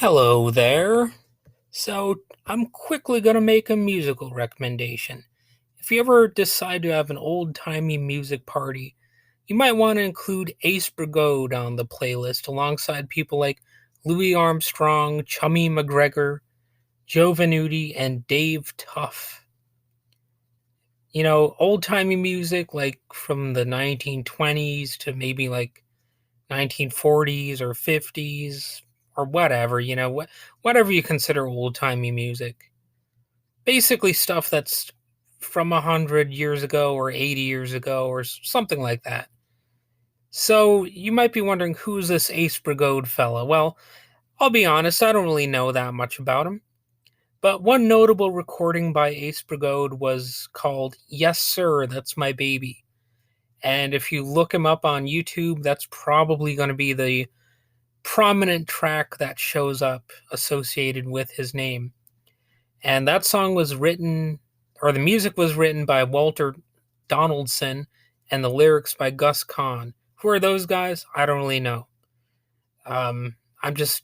Hello there. So, I'm quickly going to make a musical recommendation. If you ever decide to have an old-timey music party, you might want to include Ace Brigode on the playlist alongside people like Louis Armstrong, Chummy McGregor, Joe Venuti, and Dave Tuff. Old-timey music like from the 1920s to maybe like 1940s or 50s or whatever, whatever you consider old-timey music. Basically stuff that's from 100 years ago or 80 years ago or something like that. So you might be wondering, who's this Ace Brigode fella? Well, I'll be honest, I don't really know that much about him. But one notable recording by Ace Brigode was called Yes Sir, That's My Baby. And if you look him up on YouTube, that's probably going to be the prominent track that shows up associated with his name. And that song was written, or the music was written by Walter Donaldson, and the lyrics by Gus Kahn. Who are those guys? I don't really know. I'm just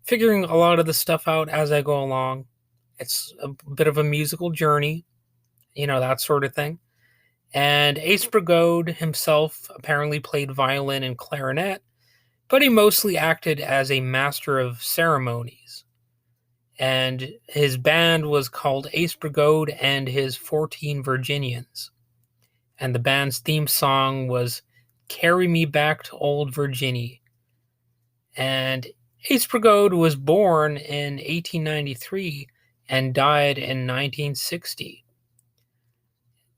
figuring a lot of the stuff out as I go along. It's a bit of a musical journey, that sort of thing. And Ace Brigode himself apparently played violin and clarinet, but he mostly acted as a master of ceremonies. And his band was called Ace Brigode and his 14 Virginians. And the band's theme song was Carry Me Back to Old Virginia. And Ace Brigode was born in 1893 and died in 1960.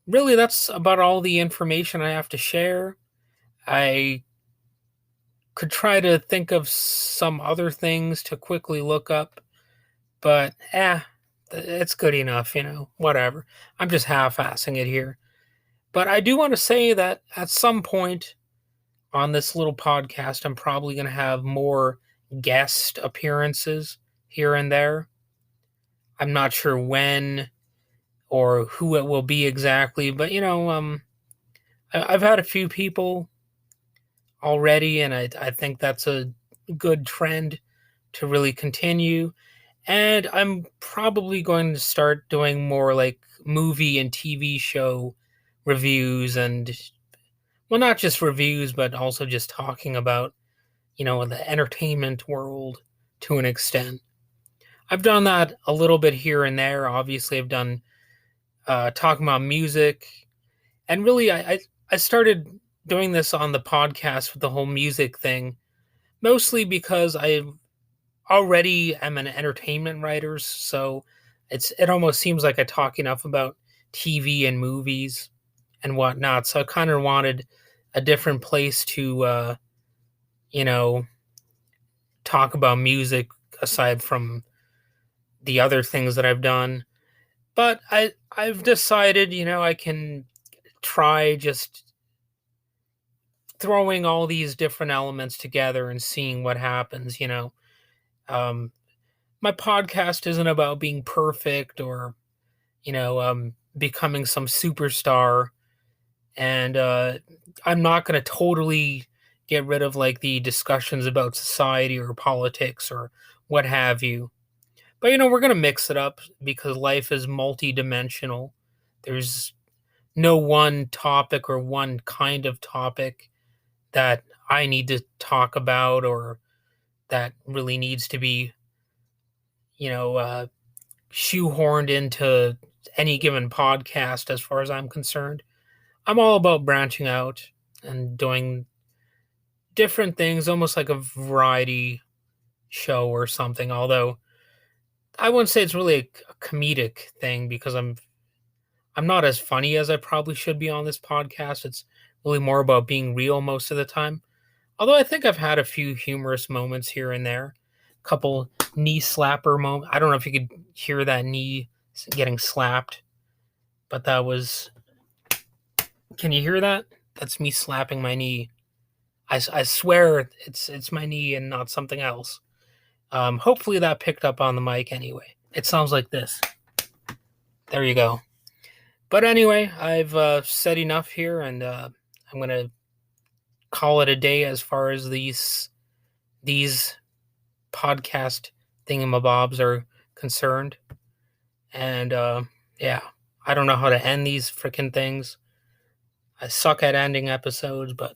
Really, that's about all the information I have to share. I could try to think of some other things to quickly look up, but it's good enough, whatever. I'm just half-assing it here. But I do want to say that at some point on this little podcast, I'm probably going to have more guest appearances here and there. I'm not sure when or who it will be exactly, but I've had a few people already, and I think that's a good trend to really continue. And I'm probably going to start doing more like movie and TV show reviews, and, well, not just reviews, but also just talking about, the entertainment world to an extent. I've done that a little bit here and there. Obviously, I've done talking about music, and really, I started doing this on the podcast with the whole music thing, mostly because I already am an entertainment writer, so it almost seems like I talk enough about TV and movies and whatnot. So I kind of wanted a different place to, you know, talk about music aside from the other things that I've done. But I've decided, I can try just throwing all these different elements together and seeing what happens. Um, my podcast isn't about being perfect or, becoming some superstar. And I'm not going to totally get rid of like the discussions about society or politics or what have you. But we're going to mix it up because life is multidimensional. There's no one topic or one kind of topic that I need to talk about or that really needs to be, you know, uh, shoehorned into any given podcast as far as I'm concerned. I'm all about branching out and doing different things, almost like a variety show or something. Although I wouldn't say it's really a comedic thing because I'm not as funny as I probably should be on this podcast. It's really more about being real most of the time. Although I think I've had a few humorous moments here and there. A couple knee slapper moments. I don't know if you could hear that knee getting slapped, but that was. Can you hear that? That's me slapping my knee. I swear it's my knee and not something else. Hopefully that picked up on the mic anyway. It sounds like this. There you go. But anyway, I've said enough here, and I'm gonna call it a day as far as these podcast thingamabobs are concerned. And yeah, I don't know how to end these freaking things. I suck at ending episodes, but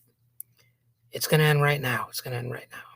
it's gonna end right now. It's gonna end right now.